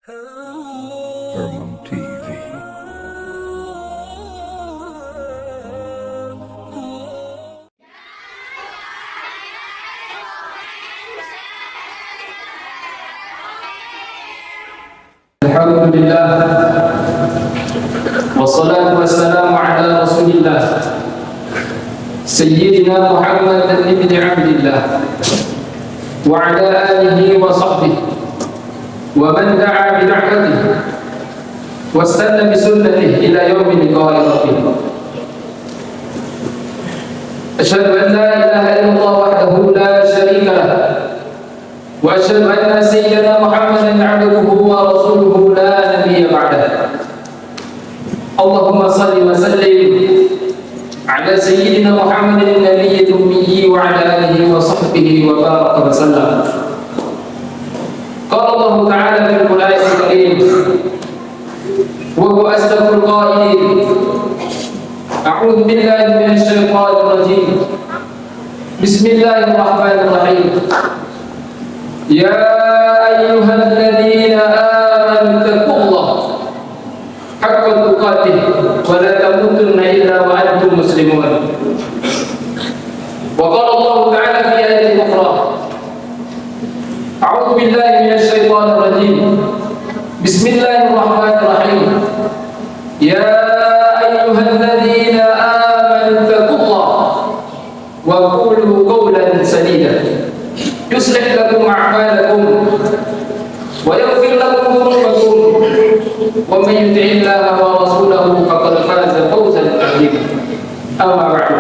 Herman TV. Alhamdulillah, wassalatu wassalamu ala rasulillah Sayyidina Muhammad ibn Abdillah wa ala alihi wa sahbihi wa man da'a bi da'watihi wa istana bi sunnatihi ila yawmi liqa'i rabbih. Asyhadu an la ilaha illallah wahdahu la syarika lah wa asyhadu anna sayyidina Muhammadan 'abduhu wa rasuluhu la nabiyya ba'dah. Allahumma salli wa sallim ala sayyidina Muhammadin nabiyyil ummi wa ala alihi wa sahbihi wa baraka wa sallam. Qala Allah ta'ala fil Qur'anil Karim wa huwa asdaqul qailin. A'udzu billahi minasy syaithanir rajim. Bismillahirrahmanirrahim. Ya ayyuhalladzina amanu taqullaha haqqa tuqatih wa la tamutunna illa wa antum muslimun. Wa qala Allah ta'ala fi ayatin ukhra. A'udzu billahi minasy syaithanir rajim. Bismillahirrahmanirrahim. Ya ayyuhalladzina amanu taqullaha wa qulu qawlan sadida yuslih lakum a'malakum wa yaghfir lakum dhunubakum wa man yuti'illaha wa rasulahu faqad faza fawzan 'azima. Amma ba'du.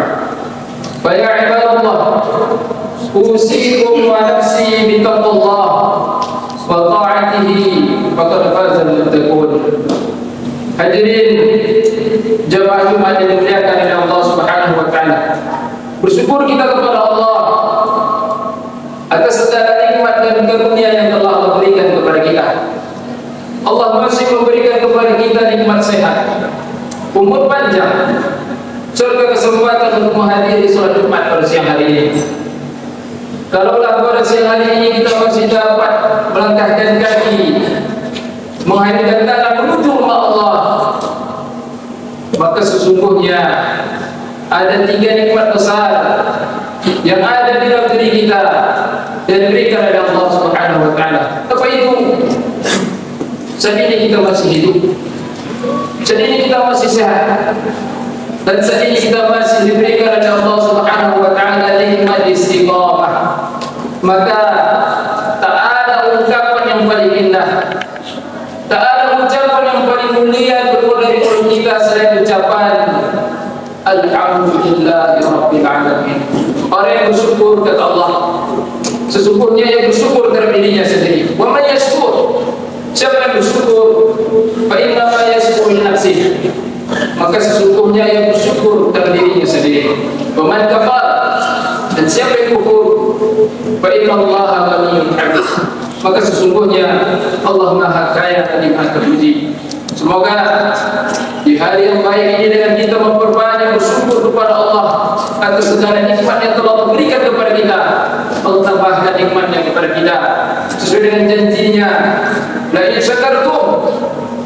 Fa ya 'ibadallah, usikum wa nafsi bi taqwallah wa ta'atihi faqad faza al-muttaqun. Hadirin jemaah Jumat yang dimuliakan oleh Allah Subhanahu wa taala. Bersyukur kita kepada Allah atas segala nikmat dan karunia yang telah Allah berikan kepada kita. Allah masih memberikan kepada kita nikmat sehat, umur panjang, serta kesempatan untuk menghadiri sholat Jumat pada siang hari ini. Kalaulah pada siang hari ini kita masih dapat melangkahkan kaki, menghadirkan tangan menuju rumah Allah, maka sesungguhnya ada 3 nikmat besar yang ada di dalam diri kita dan diberikan oleh Allah Subhanahu wa taala. Apa itu? Saat ini kita masih hidup, saat ini kita masih sehat, dan saat ini kita masih diberikan oleh Allah Subhanahu wa taala nikmat istiqamah. Maka tak ada ungkapan yang paling indah, tak ada ucapan yang paling mulia keluar dari mulut kita selain ucapan Alhamdulillahirabbil alamin. Orang yang bersyukur kepada Allah, sesungguhnya yang bersyukur terhadap dirinya sendiri. Wa man yashkur, siapa yang bersyukur, fa inna ma yashkuru li nafsihi, maka sesungguhnya yang bersyukur terhadap dirinya sendiri. Wa man kafar, dan siapa yang kufur, fa inna Allaha ghaniyyun 'hamid, maka sesungguhnya Allah Maha Kaya dan Maha Terpuji. Semoga di hari yang baik ini dengan kita memperbanyak bersyukur kepada Allah atas segala nikmat yang telah Allah berikan kepada kita, Allah tambahkan nikmatnya kepada kita sesuai dengan janjinya. La in syakartum,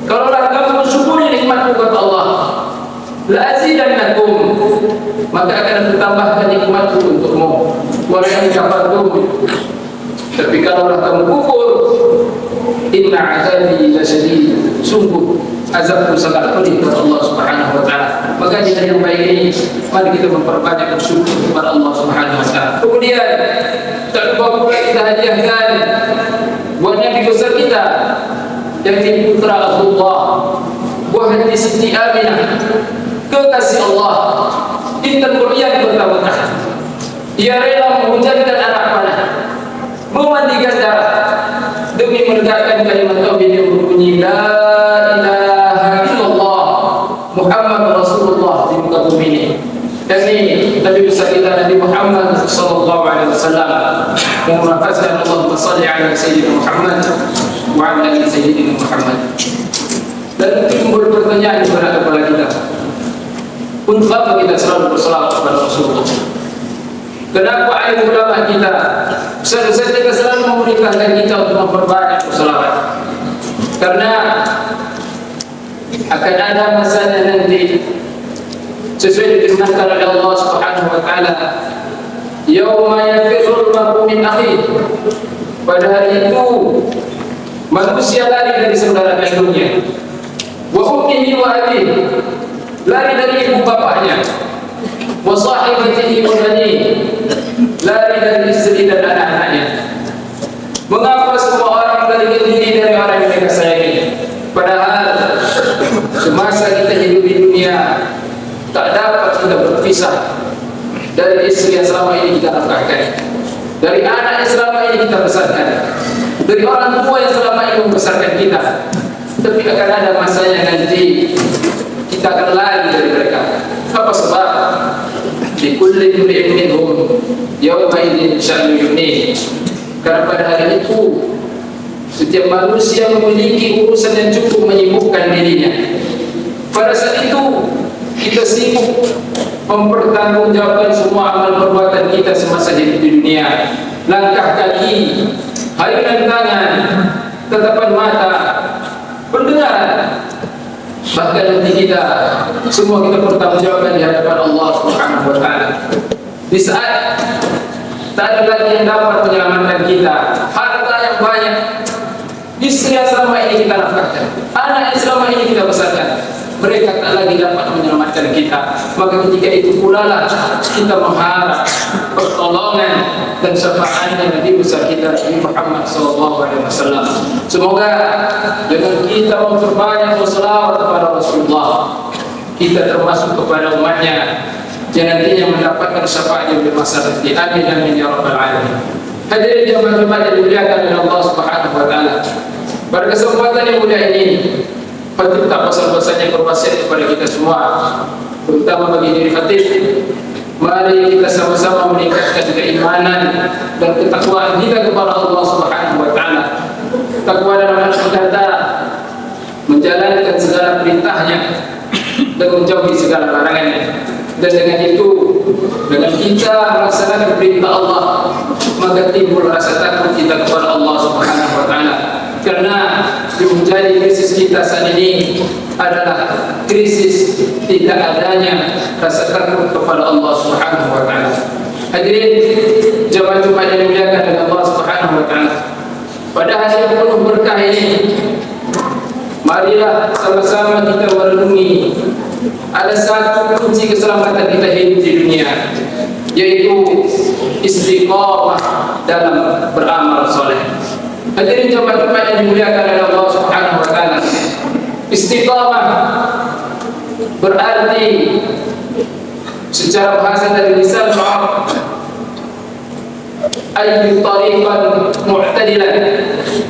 kalaulah kamu mensyukuri nikmatku kepada Allah, la azidannakum, maka akan aku tambahkan nikmatku untukmu. Wa la in kafartum, tapi kalaulah kamu kufur, inna azabi lasyadid, sungguh azabku sangat pedih kepada Allah Subhanahu wa taala. Maka di hari yang baik ini mari kita memperbanyak bersyukur kepada Allah Subhanahu wa taala. Kemudian tak lupa pula kita hadiahkan buat Nabi besar kita yang putra Abdullah, buah hati Siti Aminah, kekasih Allah, intan Quran pertama. Ia rela menhujankan anak panah, memandikan darah demi menegakkan kalimat tauhid yang berbunyi la ilaha illallah Muhammad Rasulullah di muka bumi ini. Dan ini Nabi besar kita Nabi Muhammad sallallahu alaihi wasallam yang menafaskan Allahumma salli ala sayyidina Muhammad wa ala ali sayyidina Muhammad. Dan timbul pertanyaan kepada kepala kita, untuk apa kita selalu berselawat kepada Rasulullah? Kenapa ayat ulama kita, ustaz kita selalu memerintahkan kita untuk memperbanyak berselawat? Karena akan ada masanya nanti sesuai difirmankan oleh Allah Subhanahu wa taala, yauma yafirrul mar'u min akhihi. Pada hari itu manusia lari dari saudara kandungnya, wa ummihi wa abihi, lari dari ibu bapaknya, wa sahibatihi wa banihi, lari dari istri dan anak-anaknya. Mengapa semua orang melarikan diri dari orang yang mereka sayangi? Padahal semasa kita hidup di dunia tak dapat kita berpisah dari istri yang selama ini kita nafkahkan, dari anak yang selama ini kita besarkan, dari orang tua yang selama ini membesarkan kita. Tapi akan ada masanya nanti kita akan lari dari mereka. Apa sebab? Di kulli imri'in minhum yawma idzin sya'nu yughnihi. Karena pada hari itu setiap manusia memiliki urusan yang cukup menyibukkan dirinya. Pada saat itu kita sibuk mempertanggungjawabkan semua amal perbuatan kita semasa hidup di dunia. Langkah kaki, hayunan tangan, tatapan mata, pendengaran, bahkan nanti kita semua kita pertanggungjawabkan di hadapan Allah Subhanahu wa taala. Di saat tak ada lagi yang dapat menyelamatkan kita, harta yang banyak, istri yang selama ini kita nafkahkan, anak yang selama ini kita besarkan, mereka tak lagi dapat menyelamatkan kita. Maka ketika itu pula lah kita mengharap pertolongan dan syafaatnya Nabi besar kita Nabi Muhammad SAW. Semoga dengan kita memperbanyak berselawat kepada Rasulullah, kita termasuk kepada umatnya yang nantinya mendapatkan syafaat yang bermasa nanti. Amin amin ya rabbal alamin. Hadirin jemaah yang dimuliakan oleh Allah Subhanahu wa taala. Pada kesempatan yang mulia ini, patut tak bosan-bosannya berwasiat kepada kita semua, terutama bagi diri khatib. Mari kita sama-sama meningkatkan keimanan dan ketakwaan kita kepada Allah Subhanahu wa taala. Takwa dalam arti kata menjalankan segala perintahnya dan menjauhi segala larangannya. Dan dengan itu, dengan kita melaksanakan perintah Allah, maka timbul rasa takut kita kepada Allah Subhanahu wa taala. Karena yang menjadi krisis kita saat ini adalah krisis tidak adanya rasa takut kepada Allah Subhanahu wa taala. Hadirin jemaah Jumat yang dimuliakan oleh Allah Subhanahu wa taala. Pada hari yang penuh berkah ini, marilah sama-sama kita merenungi ada satu kunci keselamatan kita hidup di dunia, yaitu istiqamah dalam beramal soleh. Hadirin jemaah yang dimuliakan oleh Allah Subhanahu wa taala. Istiqamah berarti secara bahasa dari lisan Arab ayyu tariqan mu'tadilan,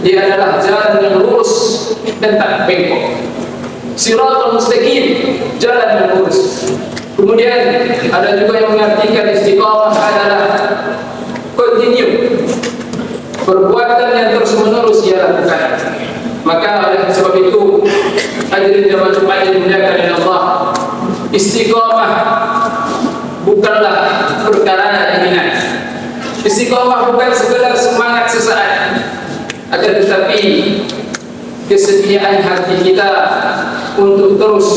dia adalah jalan yang lurus dan tak bengkok. Siratal mustaqim, jalan yang lurus. Kemudian ada juga yang mengartikan istiqamah adalah continue, perbuatan yang terus menerus ia lakukan. Maka oleh sebab itu, hadirin jemaah Jumat yang dimuliakan oleh Allah, istiqamah bukanlah perkara yang ringan. Istiqamah bukan sekedar semangat sesaat, akan tetapi kesediaan hati kita untuk terus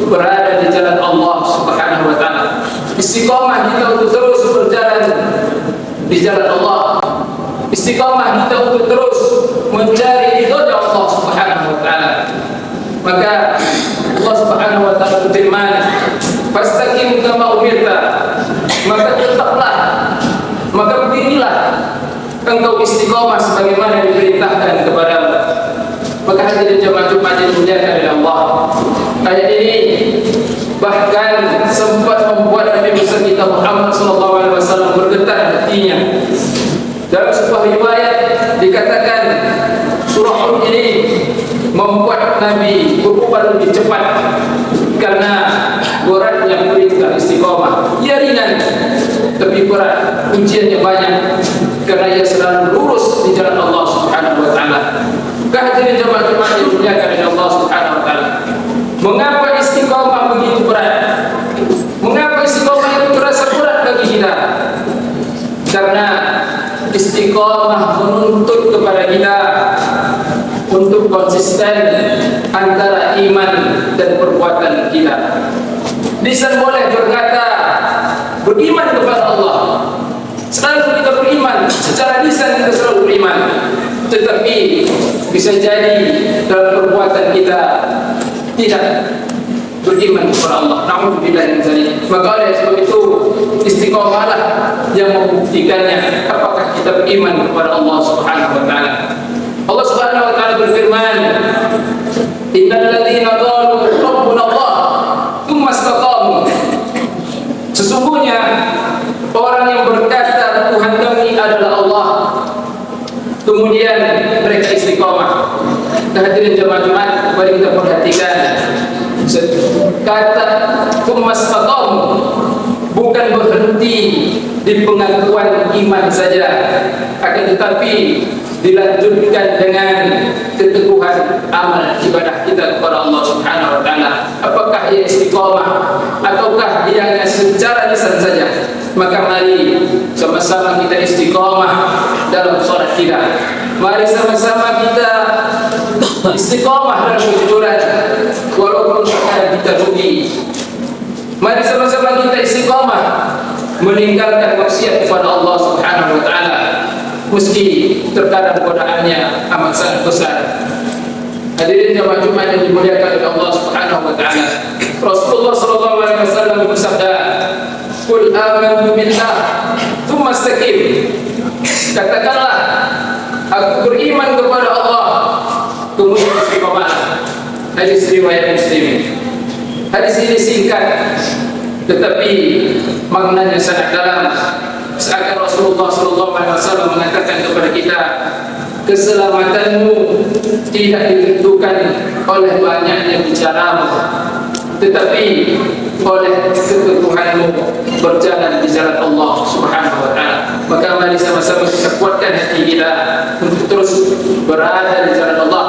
berada di jalan Allah Subhanahu wa taala. Istiqamah kita untuk terus berjalan di jalan Allah. Istiqamah kita untuk terus mencari ridha Allah Subhanahu wa taala. Maka Allah Subhanahu wa taala berfirman, "Fastaqim kama umirta." Maka tetaplah, maka berdirilah engkau istiqamah sebagaimana diperintahkan kepadamu. Maka hadirin jemaah Jumat yang dimuliakan oleh Allah, ayat ini bahkan sempat membuat Nabi besar kita Muhammad SAW bergetar hatinya. Dalam sebuah riwayat dikatakan surah Hud ini membuat Nabi berubah lebih cepat karena beratnya perintah istiqamah. Ia ringan tapi berat, ujiannya banyak karena ia selalu lurus di jalan Allah Subhanahu wa taala. Kehadirin jemaah-jemaah yang dimuliakan oleh Allah Subhanahu wa taala. Mengapa istiqamah begitu berat? Mengapa istiqamah itu terasa berat bagi kita? Karena istiqamah menuntut kepada kita untuk konsisten konsisten antara iman dan perbuatan kita. Lisan boleh berkata beriman kepada Allah, selalu kita beriman, secara lisan kita selalu beriman, tetapi bisa jadi dalam perbuatan kita tidak beriman kepada Allah. Na'udzubillah min dzalik. Maka oleh sebab itu istiqomahlah yang membuktikannya apakah kita beriman kepada Allah Subhanahu wa taala. Allah Subhanahu wa taala berfirman, "Innal ladzina qalu rabbuna Allah tsumma istaqamu." Sesungguhnya orang yang berkata Tuhan kami adalah Allah, kemudian mereka istiqomah. Hadirin jemaah Jumat, mari kita perhatikan kata tsumma istaqamu bukan berhenti di pengakuan iman saja, akan tetapi dilanjutkan dengan keteguhan amal ibadah kita kepada Allah Subhanahu wa taala. Apakah ia istiqamah ataukah ia hanya secara lisan saja? Maka mari sama-sama kita istiqamah dalam salat kita. Mari sama-sama kita istiqamah dalam kejujuran walaupun kadang kita rugi. Mari sama-sama kita istiqamah meninggalkan maksiat kepada Allah Subhanahu wa taala meski terkadang godaannya amat sangat besar. Hadirin jemaah Jumat yang dimuliakan oleh Allah Subhanahu wa taala. Rasulullah sallallahu alaihi wasallam bersabda, "Qul amantu billah, tsumma istaqim." Katakanlah, aku beriman kepada Allah, kemudian istiqamah. Hadis riwayat Muslim. Hadis ini singkat tetapi maknanya sangat dalam. Seakan Rasulullah SAW mengatakan kepada kita, keselamatanmu tidak ditentukan oleh banyaknya bicaramu, tetapi oleh keteguhanmu berjalan di jalan Allah Subhanahu wa taala. Maka mari sama-sama kita kuatkan hati kita untuk terus berada di jalan Allah,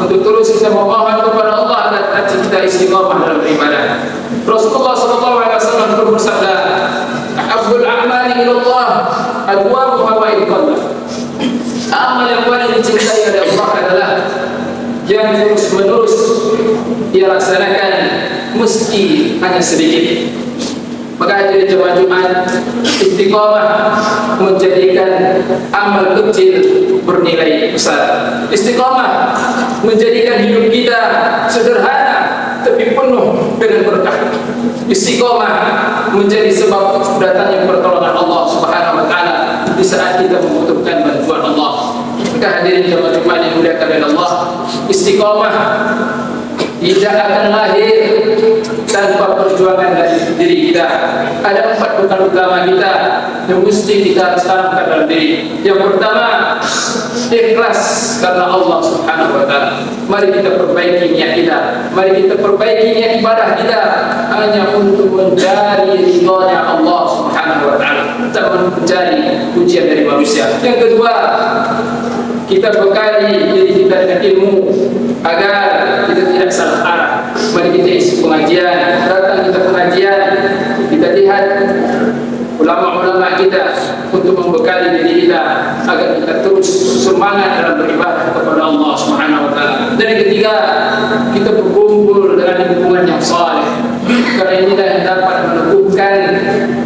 untuk terus kita memohon kepada Allah agar hati kita istiqamah dalam beribadah. Rasulullah SAW bersabda, "Ahabbul a'mali ila Allah adwamuha wa in qalla." Amal yang paling dicintai oleh Allah adalah yang terus-menerus ia laksanakan meski hanya sedikit. Maka hadirin jemaah Jumat, istiqamah menjadikan amal kecil bernilai besar. Istiqamah menjadikan hidup kita sederhana tapi penuh dengan berkah. Istiqamah menjadi sebab datangnya pertolongan Allah Subhanahu wa taala di saat kita membutuhkan bantuan Allah. Maka hadirin jemaah Jumat yang dimuliakan oleh Allah, istiqamah tidak akan lahir tanpa perjuangan dari diri kita. Ada 4 bekal utama kita yang mesti kita harus tanamkan dalam diri. Yang pertama, ikhlas karena Allah Subhanahu wa taala. Mari kita perbaiki niat kita. Mari kita perbaiki niat ibadah kita hanya untuk mencari ridhonya Allah Subhanahu wa taala, tak mencari pujian dari manusia. Yang kedua, kita bekali diri kita dengan ilmu agar kita tidak salah arah. Mari kita isi pengajian, datang kita pengajian, kita lihat ulama-ulama kita untuk membekali diri kita agar kita terus semangat dalam beribadah kepada Allah Subhanahu wa taala. Dan yang ketiga, kita berkumpul dengan lingkungan yang saleh. Karena inilah yang dapat meneguhkan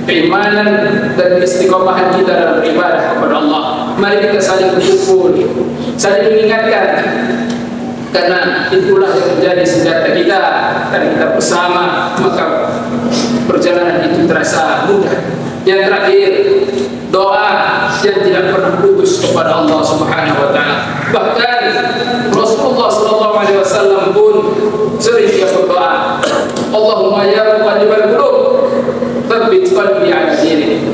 keimanan dan istiqomahan kita dalam beribadah kepada Allah. Mari kita saling berkumpul, saling mengingatkan, karena itulah yang menjadi senjata kita. Karena kita bersama, maka perjalanan itu terasa mudah. Yang terakhir, doa yang tidak pernah putus kepada Allah Subhanahu wa taala. Bahkan Rasulullah SAW pun sering dia berdoa, Allahumma ya muqallibal qulub, tsabbit qalbi 'ala dinik.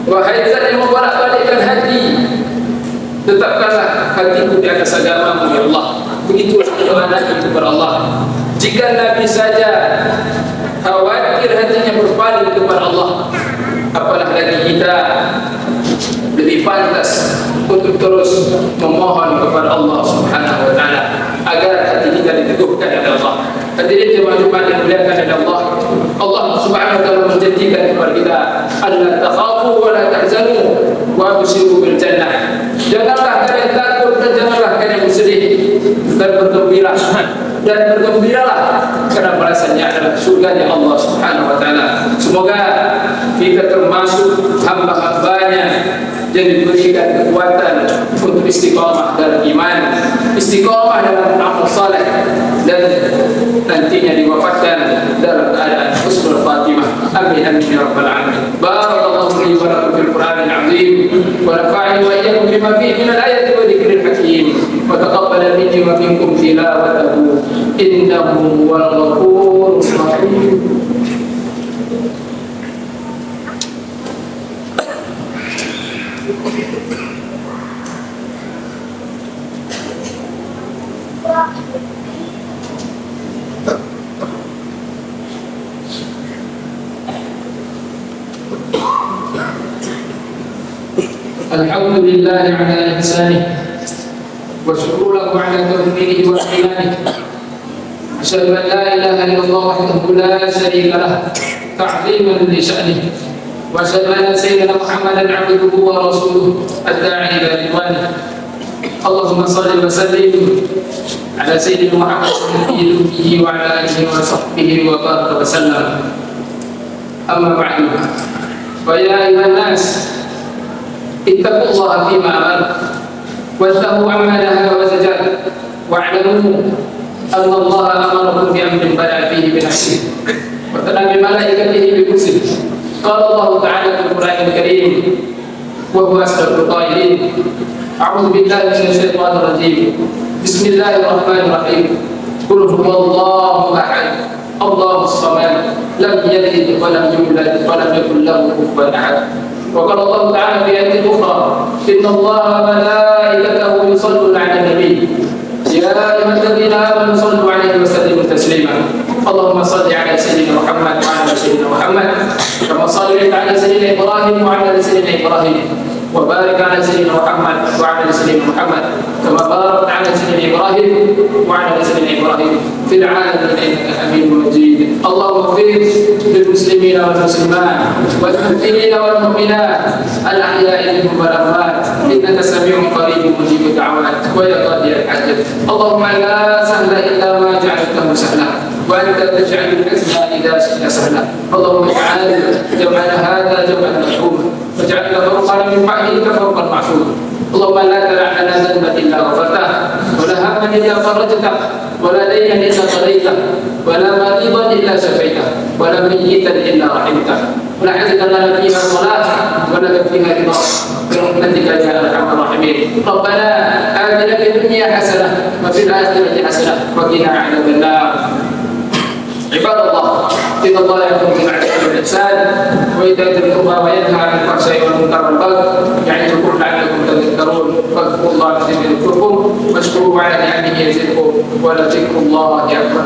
Wahai Zat yang membolak-balikkan hati, tetapkanlah hatiku di atas agama-Mu ya Allah. Begitulah doa Nabi kepada Allah. Jika Nabi saja khawatir hatinya berpaling kepada Allah, apalah lagi kita lebih pantas untuk terus memohon kepada Allah Subhanahu wa taala agar hati kita diteguhkan oleh Allah. Hadirin jemaah Jumat yang dimuliakan oleh Allah, Allah Subhanahu wa taala menjanjikan kepada kita, "Alla takhafu wa la tahzanu wa abshiru bil jannah." Janganlah kalian takut janganlah kalian bersedih dan bergembira, dan bergembiralah karena balasannya adalah surganya Allah Subhanahu wa taala. Semoga kita termasuk hamba-hambanya yang diberikan kekuatan untuk istiqamah dalam iman, istiqamah dalam amal saleh, dan nantinya diwafatkan dalam keadaan husnul khatimah. Amin amin ya rabbal alamin. Barakallahu li wa lakum fil Qur'anil azim wa nafa'ani wa iyyakum bima fihi min al-ayati wa dhikril hakim wa taqabbal minni wa minkum tilawatahu innahu huwal ghafurur rahim. الحمد لله على إحسانه وشكر له على توفيقه وامتنانه. أشهد أن لا إله إلا الله وحده لا شريك له تعظيما لشأنه، وأشهد أن سيدنا محمدا عبده ورسوله الداعي إلى رضوانه. اللهم صل وسلم على سيدنا محمد النبي الأمي وعلى آله وصحبه وبارك وسلم. أما بعد، فيا أيها الناس اتقوا الله فيما أمر وانتهوا عما نهى وزجر، واعلموا أن الله أمركم بأمر بدا فيه بنفسه وثنى بملائكته بكرسه. قال الله تعالى في القرآن الكريم وهو أصدق القائلين: أعوذ بالله من الشيطان الرجيم، بسم الله الرحمن الرحيم، قل هو الله أحد الله الصمد لم يلد ولم يولد ولم يكن له كفوا أحد. وقال الله تعالى في آية أخرى: إن الله وملائكته يصلون على النبي يا أيها الذين آمنوا صلوا عليه وسلموا تسليما. اللهم صل على سيدنا محمد وعلى سيدنا محمد كما صليت على سيدنا إبراهيم وعلى سيدنا إبراهيم، وبارك على سيدنا محمد وعلى سيدنا محمد كما باركت على سيدنا إبراهيم وعلى سيدنا إبراهيم في العالمين إنك حميد مجيد. اللهم اغفر للمسلمين والمسلمات والمؤمنين والمؤمنات الأحياء منهم والأموات إنك سميع قريب مجيب الدعوات ويا قاضي الحاجات. اللهم لا سهل إلا ما جعلته سهلا وأنت تجعل الحزن إذا شئت سهلا. اللهم اجعل جمعنا هذا جمعا مرحوما واجعلنا فرقا من بعده فرقا معصوما. اللهم لا تدع لنا ذنبا إلا غفرته ولا هما إلا فرجته ولا دينا إلا قضيته ولا مريضا إلا شفيته ولا ميتا إلا رحمته ولا حاجة لنا فيها صلاة ولا فيها رضا برحمتك يا أرحم الراحمين. ربنا آتنا في الدنيا حسنة وفي الآخرة حسنة وقنا عذاب النار. عباد الله، إن الله يأمر بالعدل والإحسان وإيتاء ذي القربى وينهى عن الفحشاء والمنكر والبغي يعظكم لعلكم تذكرون. فاذكروا الله العظيم يذكركم واشكروه على نعمه يزدكم ولذكر الله أكبر.